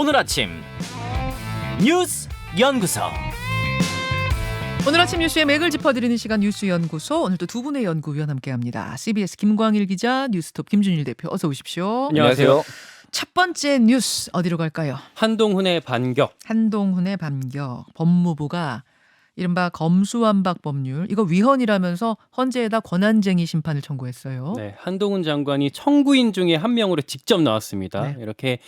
오늘 아침 뉴스 연구소. 오늘 아침 뉴스의 맥을 짚어드리는 시간 뉴스연구소. 오늘도 두 분의 연구위원 함께합니다. CBS 김광일 기자, 뉴스톱 김준일 대표, 어서 오십시오. 안녕하세요. 첫 번째 뉴스 어디로 갈까요? 한동훈의 반격. 한동훈의 반격. 법무부가 이른바 검수완박 법률, 이거 위헌이라면서 헌재에다 권한쟁의 심판을 청구했어요. 네, 한동훈 장관이 청구인 중에 한 명으로 직접 나왔습니다. 네. 이렇게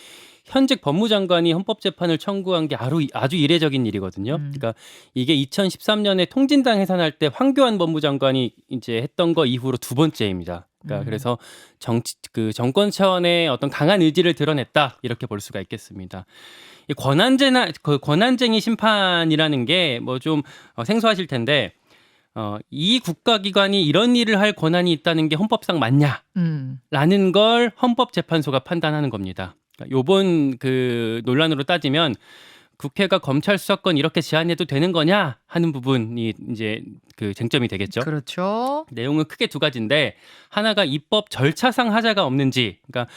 현직 법무장관이 헌법재판을 청구한 게 아주 이례적인 일이거든요. 그러니까 이게 2013년에 통진당 해산할 때 황교안 법무장관이 이제 했던 거 이후로 두 번째입니다. 그러니까 그래서 정권 차원의 어떤 강한 의지를 드러냈다, 이렇게 볼 수가 있겠습니다. 이 권한쟁의 심판이라는 게 뭐 좀 생소하실 텐데, 이 국가기관이 이런 일을 할 권한이 있다는 게 헌법상 맞냐라는 걸 헌법재판소가 판단하는 겁니다. 그러니까 요번 그 논란으로 따지면 국회가 검찰 수사권 이렇게 제한해도 되는 거냐 하는 부분이 이제 그 쟁점이 되겠죠. 그렇죠. 내용은 크게 두 가지인데, 하나가 입법 절차상 하자가 없는지, 그러니까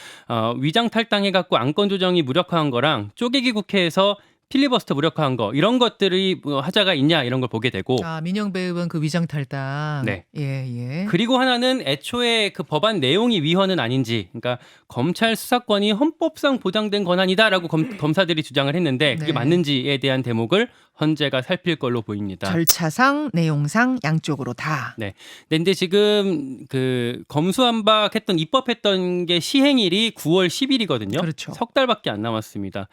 위장 탈당해갖고 안건 조정이 무력화한 거랑 쪼개기 국회에서 필리버스터 무력화한 거, 이런 것들이 하자가 있냐, 이런 걸 보게 되고. 민영배 의원 그 위장 탈당. 네. 예. 그리고 하나는 애초에 그 법안 내용이 위헌은 아닌지, 그러니까 검찰 수사권이 헌법상 보장된 권한이다라고 검사들이 주장을 했는데 그게 네. 맞는지에 대한 대목을 헌재가 살필 걸로 보입니다. 절차상, 내용상 양쪽으로 다. 네. 근데 지금 그 검수완박했던 입법했던 게 시행일이 9월 10일이거든요. 그렇죠. 석 달밖에 안 남았습니다.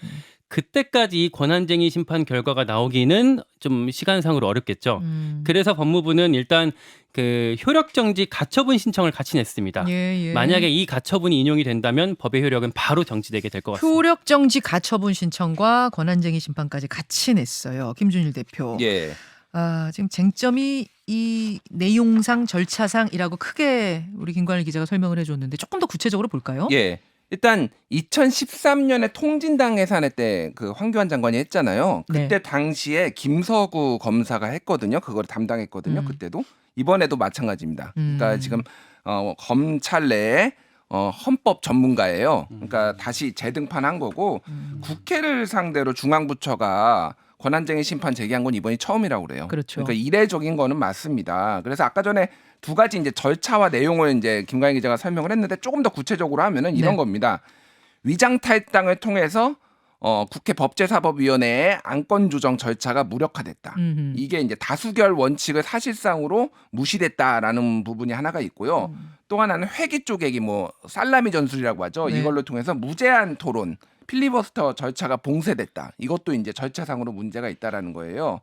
그때까지 권한쟁의 심판 결과가 나오기는 좀 시간상으로 어렵겠죠. 그래서 법무부는 일단 그 효력정지 가처분 신청을 같이 냈습니다. 예. 만약에 이 가처분이 인용이 된다면 법의 효력은 바로 정지되게 될 것 같습니다. 효력정지 가처분 신청과 권한쟁의 심판까지 같이 냈어요. 김준일 대표. 예. 지금 쟁점이 이 내용상 절차상이라고 크게 우리 김관일 기자가 설명을 해줬는데 조금 더 구체적으로 볼까요? 예. 일단 2013년에 통진당 해산회 때 그 황교안 장관이 했잖아요. 그때 네. 당시에 김서구 검사가 했거든요. 그걸 담당했거든요. 그때도. 이번에도 마찬가지입니다. 그러니까 지금 검찰 내에 헌법 전문가예요. 그러니까 다시 재등판한 거고, 국회를 상대로 중앙부처가 권한쟁의 심판 제기한 건 이번이 처음이라고 그래요. 그렇죠. 그러니까 이례적인 거는 맞습니다. 그래서 아까 전에 두 가지 이제 절차와 내용을 이제 김광희 기자가 설명을 했는데, 조금 더 구체적으로 하면은 이런 네. 겁니다. 위장 탈당을 통해서 국회 법제사법위원회의 안건 조정 절차가 무력화됐다. 이게 이제 다수결 원칙을 사실상으로 무시됐다라는 부분이 하나가 있고요. 또 하나는 회기 쪼개기, 뭐 살라미 전술이라고 하죠. 네. 이걸로 통해서 무제한 토론, 필리버스터 절차가 봉쇄됐다. 이것도 이제 절차상으로 문제가 있다라는 거예요.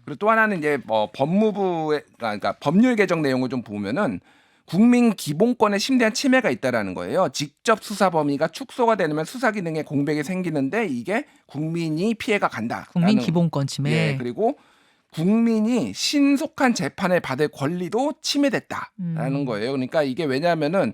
그리고 또 하나는 이제 법무부의, 그러니까 법률 개정 내용을 좀 보면은 국민 기본권에 심대한 침해가 있다라는 거예요. 직접 수사 범위가 축소가 되면 수사 기능에 공백이 생기는데 이게 국민이 피해가 간다. 국민 기본권 침해. 예, 그리고 국민이 신속한 재판을 받을 권리도 침해됐다라는 거예요. 그러니까 이게 왜냐하면은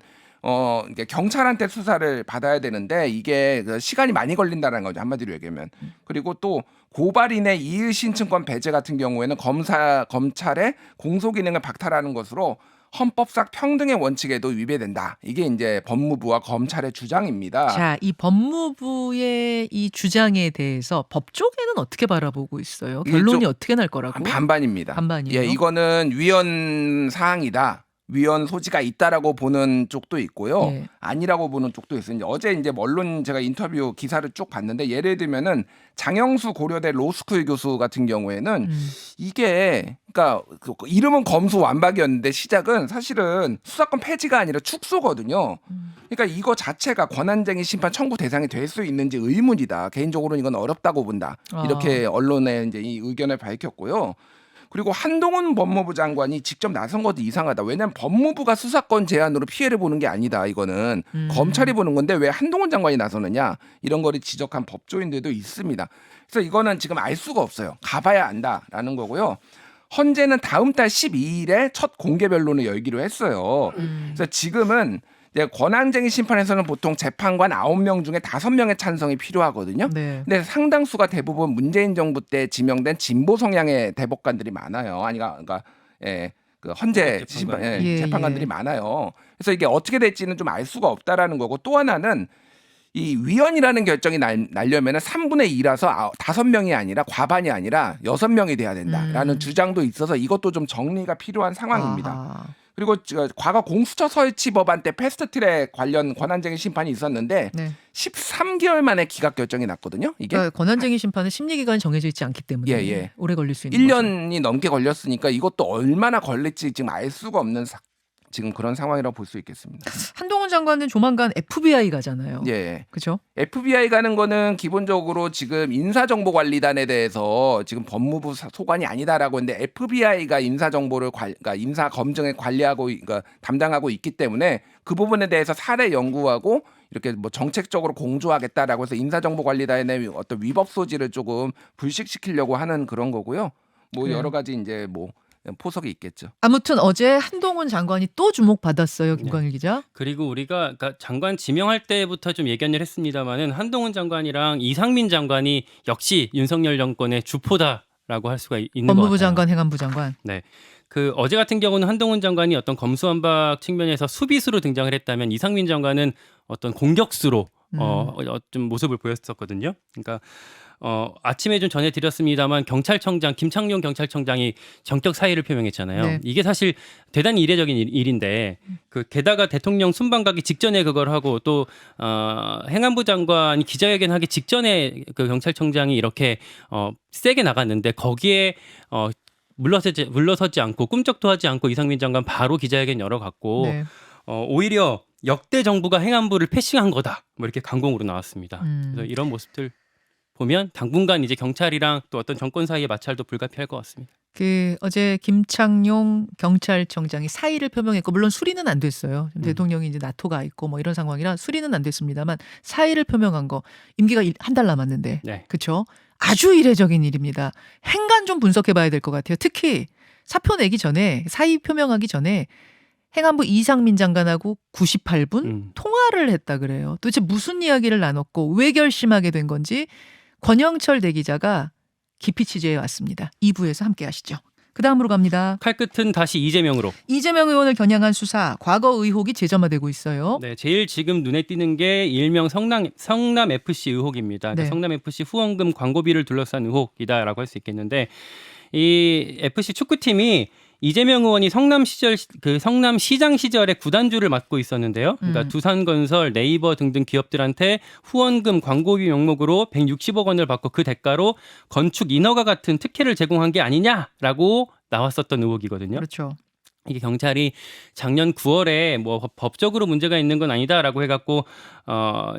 이게 경찰한테 수사를 받아야 되는데 이게 그 시간이 많이 걸린다는 거죠, 한마디로 얘기하면. 그리고 또 고발인의 이의 신청권 배제 같은 경우에는 검찰의 공소 기능을 박탈하는 것으로 헌법상 평등의 원칙에도 위배된다. 이게 이제 법무부와 검찰의 주장입니다. 자, 이 법무부의 이 주장에 대해서 법 쪽에는 어떻게 바라보고 있어요? 결론이 어떻게 날 거라고? 반반입니다. 반반이에요? 예, 이거는 위헌 사항이다. 위헌 소지가 있다라고 보는 쪽도 있고요. 예. 아니라고 보는 쪽도 있어요. 어제 이제 언론 제가 인터뷰 기사를 쭉 봤는데, 예를 들면은 장영수 고려대 로스쿨 교수 같은 경우에는 이게, 그러니까 이름은 검수완박이었는데 시작은 사실은 수사권 폐지가 아니라 축소거든요. 그러니까 이거 자체가 권한쟁의 심판 청구 대상이 될 수 있는지 의문이다. 개인적으로는 이건 어렵다고 본다. 이렇게 언론에 이제 이 의견을 밝혔고요. 그리고 한동훈 법무부 장관이 직접 나선 것도 이상하다. 왜냐하면 법무부가 수사권 제한으로 피해를 보는 게 아니다. 이거는 검찰이 보는 건데 왜 한동훈 장관이 나서느냐, 이런 거를 지적한 법조인들도 있습니다. 그래서 이거는 지금 알 수가 없어요. 가봐야 안다라는 거고요. 헌재는 다음 달 12일에 첫 공개 변론을 열기로 했어요. 그래서 지금은 권한쟁의 심판에서는 보통 재판관 9명 중에 5명의 찬성이 필요하거든요. 네. 근데 상당수가 대부분 문재인 정부 때 지명된 진보 성향의 대법관들이 많아요. 그러니까 그 헌재 재판관들이 많아요. 그래서 이게 어떻게 될지는 좀 알 수가 없다라는 거고, 또 하나는 이 위헌이라는 결정이 나려면 3분의 2라서 5명이 아니라 과반이 아니라 6명이 돼야 된다라는 주장도 있어서 이것도 좀 정리가 필요한 상황입니다. 아하. 그리고 과거 공수처 설치 법안 때 패스트트랙 관련 권한쟁의 심판이 있었는데 네. 13개월 만에 기각 결정이 났거든요. 이게 그러니까 권한쟁의 심판은 심리기간이 정해져 있지 않기 때문에 예. 오래 걸릴 수 있는 1년이 넘게 걸렸으니까 이것도 얼마나 걸릴지 지금 알 수가 없는 지금 그런 상황이라고 볼 수 있겠습니다. 한동훈 장관은 조만간 FBI 가잖아요. 예. 그렇죠? FBI 가는 거는 기본적으로 지금 인사정보관리단에 대해서 지금 법무부 소관이 아니다라고 했는데 FBI가 인사정보를 그러니까 인사 검증을 관리하고 그러니까 담당하고 있기 때문에 그 부분에 대해서 사례 연구하고 이렇게 뭐 정책적으로 공조하겠다라고 해서 인사정보관리단의 어떤 위법 소지를 조금 불식시키려고 하는 그런 거고요. 뭐 그래요. 여러 가지 이제 뭐 포석이 있겠죠. 아무튼 어제 한동훈 장관이 또 주목받았어요. 김광일 기자. 그리고 우리가 그러니까 장관 지명할 때부터 좀 예견을 했습니다마는 한동훈 장관이랑 이상민 장관이 역시 윤석열 정권의 주포다라고 할 수가 있는 것 같아요. 법무부 장관, 행안부 장관. 네. 그 어제 같은 경우는 한동훈 장관이 어떤 검수완박 측면에서 수비수로 등장을 했다면 이상민 장관은 어떤 공격수로 좀 모습을 보였었거든요. 그러니까 아침에 좀 전해드렸습니다만 경찰청장 김창룡 경찰청장이 전격 사의를 표명했잖아요. 네. 이게 사실 대단히 이례적인 일인데 그 게다가 대통령 순방 가기 직전에 그걸 하고 또 행안부 장관이 기자회견하기 직전에 그 경찰청장이 이렇게 세게 나갔는데 거기에 물러서지 않고 꿈쩍도 하지 않고 이상민 장관 바로 기자회견 열어갔고 네. 오히려 역대 정부가 행안부를 패싱한 거다. 뭐 이렇게 강공으로 나왔습니다. 그래서 이런 모습들 보면 당분간 이제 경찰이랑 또 어떤 정권 사이의 마찰도 불가피할 것 같습니다. 그 어제 김창룡 경찰청장이 사의를 표명했고 물론 수리는 안 됐어요. 지금 대통령이 이제 나토가 있고 뭐 이런 상황이라 수리는 안 됐습니다만 사의를 표명한 거 임기가 한 달 남았는데 네. 그렇죠? 아주 이례적인 일입니다. 행간 좀 분석해봐야 될 것 같아요. 특히 사표 내기 전에 사의 표명하기 전에 행안부 이상민 장관하고 98분 통화를 했다 그래요. 도대체 무슨 이야기를 나눴고 왜 결심하게 된 건지 권영철 대기자가 깊이 취재해 왔습니다. 2부에서 함께 하시죠. 그 다음으로 갑니다. 칼끝은 다시 이재명으로. 이재명 의원을 겨냥한 수사, 과거 의혹이 재점화되고 있어요. 네, 제일 지금 눈에 띄는 게 일명 성남 FC 의혹입니다. 네. 그러니까 성남 FC 후원금 광고비를 둘러싼 의혹이다라고 할 수 있겠는데 이 FC 축구팀이 이재명 의원이 성남 시장 시절에 구단주를 맡고 있었는데요. 그러니까 두산건설, 네이버 등등 기업들한테 후원금 광고비 명목으로 160억 원을 받고 그 대가로 건축 인허가 같은 특혜를 제공한 게 아니냐라고 나왔었던 의혹이거든요. 그렇죠. 이게 경찰이 작년 9월에 뭐 법적으로 문제가 있는 건 아니다라고 해갖고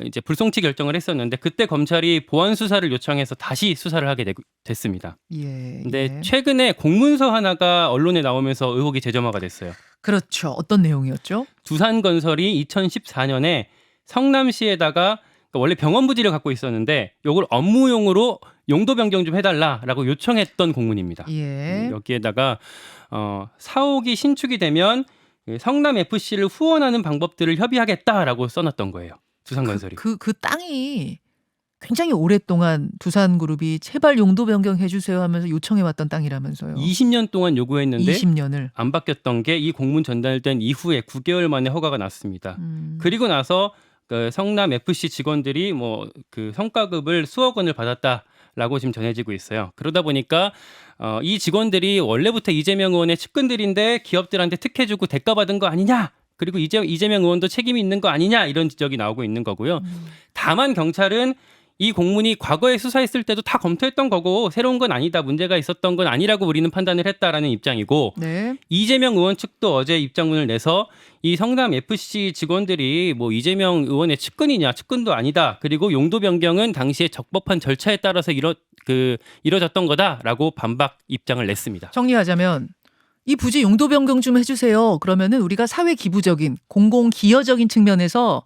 이제 불송치 결정을 했었는데 그때 검찰이 보완 수사를 요청해서 다시 수사를 하게 됐습니다. 예. 근데 예. 최근에 공문서 하나가 언론에 나오면서 의혹이 재점화가 됐어요. 그렇죠. 어떤 내용이었죠? 두산건설이 2014년에 성남시에다가 원래 병원 부지를 갖고 있었는데 이걸 업무용으로 용도 변경 좀 해달라라고 요청했던 공문입니다. 예. 여기에다가 사옥이 신축이 되면 성남 FC를 후원하는 방법들을 협의하겠다라고 써놨던 거예요. 두산건설이. 그 땅이 굉장히 오랫동안 두산그룹이 제발 용도 변경해 주세요 하면서 요청해왔던 땅이라면서요. 20년 동안 요구했는데 20년을. 안 바뀌었던 게 이 공문 전달된 이후에 9개월 만에 허가가 났습니다. 그리고 나서 그 성남 FC 직원들이 뭐 그 성과급을 수억 원을 받았다라고 지금 전해지고 있어요. 그러다 보니까 이 직원들이 원래부터 이재명 의원의 측근들인데 기업들한테 특혜 주고 대가 받은 거 아니냐? 그리고 이재명 의원도 책임이 있는 거 아니냐? 이런 지적이 나오고 있는 거고요. 다만 경찰은 이 공문이 과거에 수사했을 때도 다 검토했던 거고 새로운 건 아니다. 문제가 있었던 건 아니라고 우리는 판단을 했다라는 입장이고 네. 이재명 의원 측도 어제 입장문을 내서 이 성남 FC 직원들이 뭐 이재명 의원의 측근이냐 측근도 아니다. 그리고 용도 변경은 당시에 적법한 절차에 따라서 이뤄졌던 거다라고 반박 입장을 냈습니다. 정리하자면 이 부지 용도 변경 좀 해주세요. 그러면은 우리가 사회 기부적인 공공 기여적인 측면에서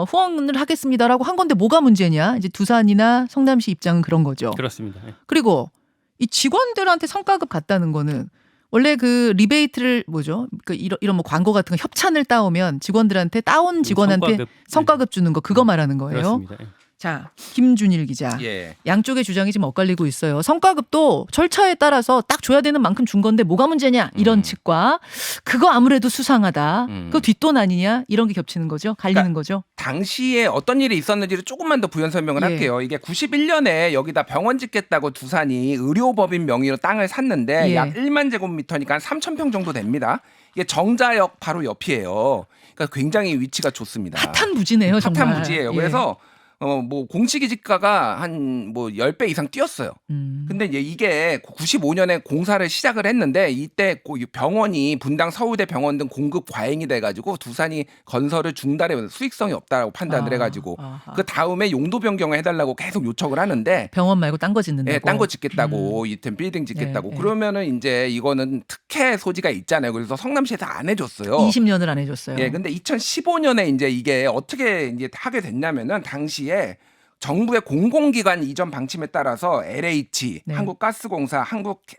후원을 하겠습니다라고 한 건데 뭐가 문제냐? 이제 두산이나 성남시 입장은 그런 거죠. 그렇습니다. 그리고 이 직원들한테 성과급 갔다는 거는 원래 그 리베이트를 뭐죠? 그 이런 뭐 광고 같은 거 협찬을 따오면 직원들한테 따온 직원한테 성과급. 성과급 주는 거 그거 말하는 거예요. 그렇습니다. 자, 김준일 기자. 예. 양쪽의 주장이 지금 엇갈리고 있어요. 성과급도 절차에 따라서 딱 줘야 되는 만큼 준 건데 뭐가 문제냐 이런 측과 그거 아무래도 수상하다. 그거 뒷돈 아니냐 이런 게 겹치는 거죠. 갈리는 그러니까 거죠. 당시에 어떤 일이 있었는지를 조금만 더 부연 설명을 예. 할게요. 이게 91년에 여기다 병원 짓겠다고 두산이 의료법인 명의로 땅을 샀는데 예. 약 1만 제곱미터니까 한 3,000평 정도 됩니다. 이게 정자역 바로 옆이에요. 그러니까 굉장히 위치가 좋습니다. 핫한 부지네요, 정말. 핫한 부지예요. 예. 그래서 뭐 공시기지가가 한 뭐 10배 이상 뛰었어요. 근데 이제 이게 95년에 공사를 시작을 했는데 이때 병원이 분당 서울대 병원 등 공급 과잉이 돼가지고 두산이 건설을 중단해 수익성이 없다라고 판단을 해가지고 아하. 그 다음에 용도 변경을 해달라고 계속 요청을 하는데 병원 말고 딴 거 짓는다고. 예, 딴 거 짓겠다고 이템 빌딩 짓겠다고 예, 예. 그러면은 이제 이거는 특혜 소지가 있잖아요. 그래서 성남시에서 안 해줬어요. 20년을 안 해줬어요. 예, 근데 2015년에 이제 이게 어떻게 이제 하게 됐냐면은 당시에 정부의 공공기관 이전 방침에 따라서 LH, 네. 한국가스공사,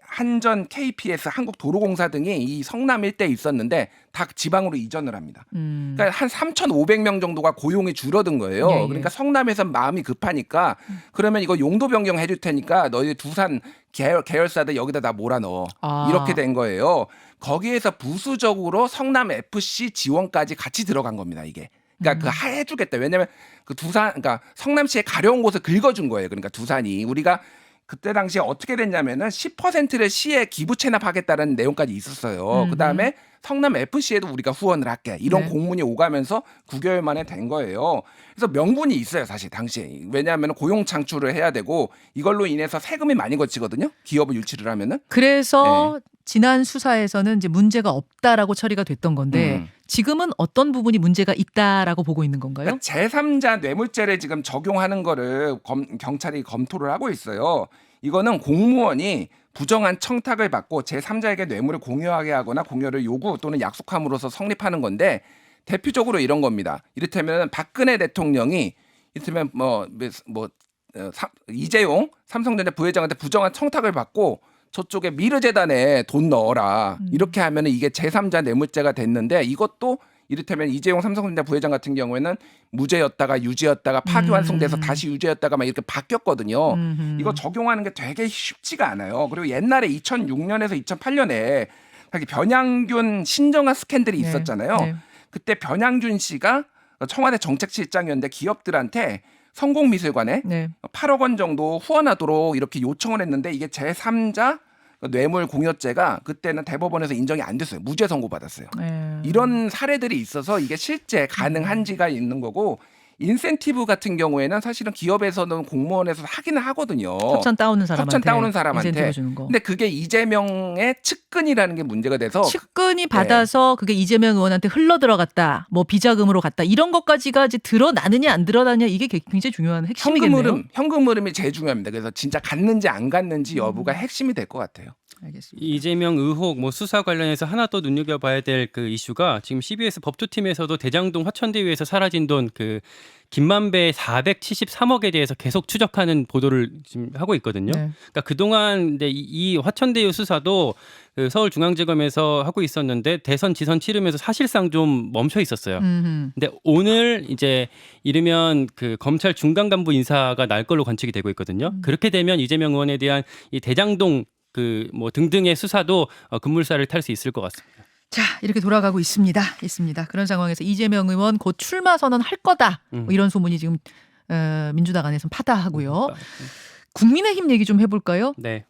한전, KPS, 한국도로공사 등이 이 성남 일대에 있었는데 다 지방으로 이전을 합니다. 그러니까 한 3,500명 정도가 고용이 줄어든 거예요. 예, 예. 그러니까 성남에서 마음이 급하니까 그러면 이거 용도 변경 해줄 테니까 너희 두산 계열사들 여기다 다 몰아넣어. 아. 이렇게 된 거예요. 거기에서 부수적으로 성남 FC 지원까지 같이 들어간 겁니다. 이게. 그러니까 그 해주겠다. 왜냐하면 그 그러니까 성남시에 가려운 곳을 긁어준 거예요. 그러니까 두산이 우리가 그때 당시에 어떻게 됐냐면은 10%를 시에 기부 체납하겠다는 내용까지 있었어요. 그 다음에 성남 FC에도 우리가 후원을 할게. 이런 네. 공문이 오가면서 9개월 만에 된 거예요. 그래서 명분이 있어요, 사실 당시에. 왜냐하면 고용 창출을 해야 되고 이걸로 인해서 세금이 많이 거치거든요. 기업을 유치를 하면은. 그래서 지난 수사에서는 이제 문제가 없다라고 처리가 됐던 건데 지금은 어떤 부분이 문제가 있다라고 보고 있는 건가요? 그러니까 제3자 뇌물죄를 지금 적용하는 거를 경찰이 검토를 하고 있어요. 이거는 공무원이 부정한 청탁을 받고 제3자에게 뇌물을 공유하게 하거나 공유를 요구 또는 약속함으로써 성립하는 건데 대표적으로 이런 겁니다. 이를테면 박근혜 대통령이 이를테면 이재용 삼성전자 부회장한테 부정한 청탁을 받고 저쪽에 미르재단에 돈 넣어라. 이렇게 하면 이게 제3자 뇌물죄가 됐는데 이것도 이를테면 이재용 삼성전자 부회장 같은 경우에는 무죄였다가 유죄였다가 파기환송돼서 다시 유죄였다가 막 이렇게 바뀌었거든요. 이거 적용하는 게 되게 쉽지가 않아요. 그리고 옛날에 2006년에서 2008년에 변양균 신정아 스캔들이 있었잖아요. 네. 그때 변양균 씨가 청와대 정책실장이었는데 기업들한테 성공미술관에 네. 8억 원 정도 후원하도록 이렇게 요청을 했는데 이게 제3자 뇌물 공여죄가 그때는 대법원에서 인정이 안 됐어요. 무죄 선고받았어요. 이런 사례들이 있어서 이게 실제 가능한지가 있는 거고 인센티브 같은 경우에는 사실은 기업에서는 공무원에서 하기는 하거든요. 협찬 따오는 사람한테 인센티브 주는 거. 근데 그게 이재명의 측근이라는 게 문제가 돼서 측근이 받아서 그게 이재명 의원한테 흘러 들어갔다. 뭐 비자금으로 갔다. 이런 것까지가 이제 드러나느냐 안 드러나느냐 이게 굉장히 중요한 핵심이겠네요. 현금 흐름이 제일 중요합니다. 그래서 진짜 갔는지 안 갔는지 여부가 핵심이 될 것 같아요. 알겠습니다. 이재명 의혹 수사 관련해서 하나 또 눈여겨봐야 될 그 이슈가 지금 CBS 법조팀에서도 대장동 화천대유에서 사라진 돈 그 김만배 473억에 대해서 계속 추적하는 보도를 지금 하고 있거든요. 네. 그러니까 그동안 이제 이 화천대유 수사도 그 서울중앙지검에서 하고 있었는데 대선 지선 치르면서 사실상 좀 멈춰 있었어요. 근데 오늘 이제 이르면 그 검찰 중간 간부 인사가 날 걸로 관측이 되고 있거든요. 그렇게 되면 이재명 의원에 대한 이 대장동 그 뭐 등등의 수사도 급물살을 탈 수 있을 것 같습니다. 자, 이렇게 돌아가고 있습니다. 그런 상황에서 이재명 의원 곧 출마 선언할 거다. 뭐 이런 소문이 지금 민주당 안에서는 파다하고요. 국민의힘 얘기 좀 해볼까요? 네,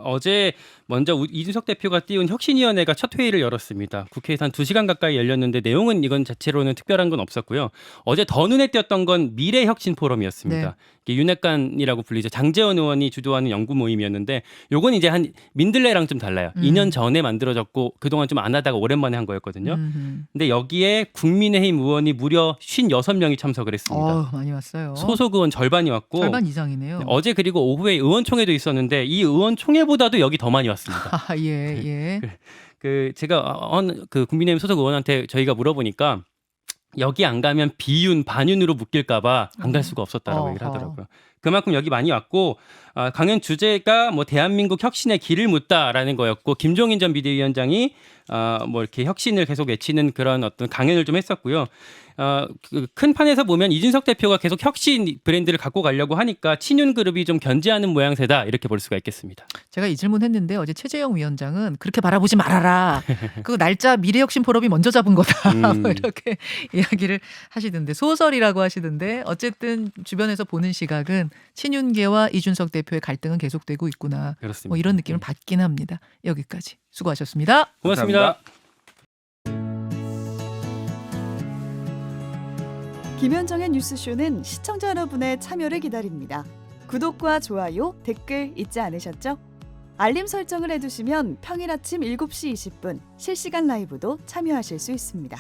어제 먼저 이준석 대표가 띄운 혁신위원회가 첫 회의를 열었습니다. 국회에서 한 2시간 가까이 열렸는데 내용은 이건 자체로는 특별한 건 없었고요. 어제 더 눈에 띄었던 건 미래혁신 포럼이었습니다. 네. 윤핵관이라고 불리죠. 장제원 의원이 주도하는 연구 모임이었는데 요건 이제 한 민들레랑 좀 달라요. 2년 전에 만들어졌고 그동안 좀 안 하다가 오랜만에 한 거였거든요. 근데 여기에 국민의힘 의원이 무려 56명이 참석을 했습니다. 많이 왔어요. 소속 의원 절반이 왔고 절반 이상이네요. 어제 그리고 오후에 의원총회도 있었는데 이 의원총회보다도 여기 더 많이 왔습니다. 예. 그 제가 그 국민의힘 소속 의원한테 저희가 물어보니까 여기 안 가면 비윤 반윤으로 묶일까봐 안 갈 수가 없었다라고 얘기를 하더라고요. 그만큼 여기 많이 왔고 강연 주제가 뭐 대한민국 혁신의 길을 묻다라는 거였고 김종인 전 비대위원장이 뭐 이렇게 혁신을 계속 외치는 그런 어떤 강연을 좀 했었고요. 그 큰 판에서 보면 이준석 대표가 계속 혁신 브랜드를 갖고 가려고 하니까 친윤 그룹이 좀 견제하는 모양새다 이렇게 볼 수가 있겠습니다. 제가 이 질문 했는데 어제 최재형 위원장은 그렇게 바라보지 말아라. 그 날짜 미래혁신 포럼이 먼저 잡은 거다. 뭐 이렇게 이야기를 하시던데 소설이라고 하시던데 어쨌든 주변에서 보는 시각은 친윤계와 이준석 대표의 갈등은 계속되고 있구나. 그렇습니다. 뭐 이런 느낌을 받긴 합니다. 여기까지 수고하셨습니다. 고맙습니다. 김현정의 뉴스쇼는 시청자 여러분의 참여를 기다립니다. 구독과 좋아요, 댓글 잊지 않으셨죠? 알림 설정을 해두시면 평일 아침 7시 20분 실시간 라이브도 참여하실 수 있습니다.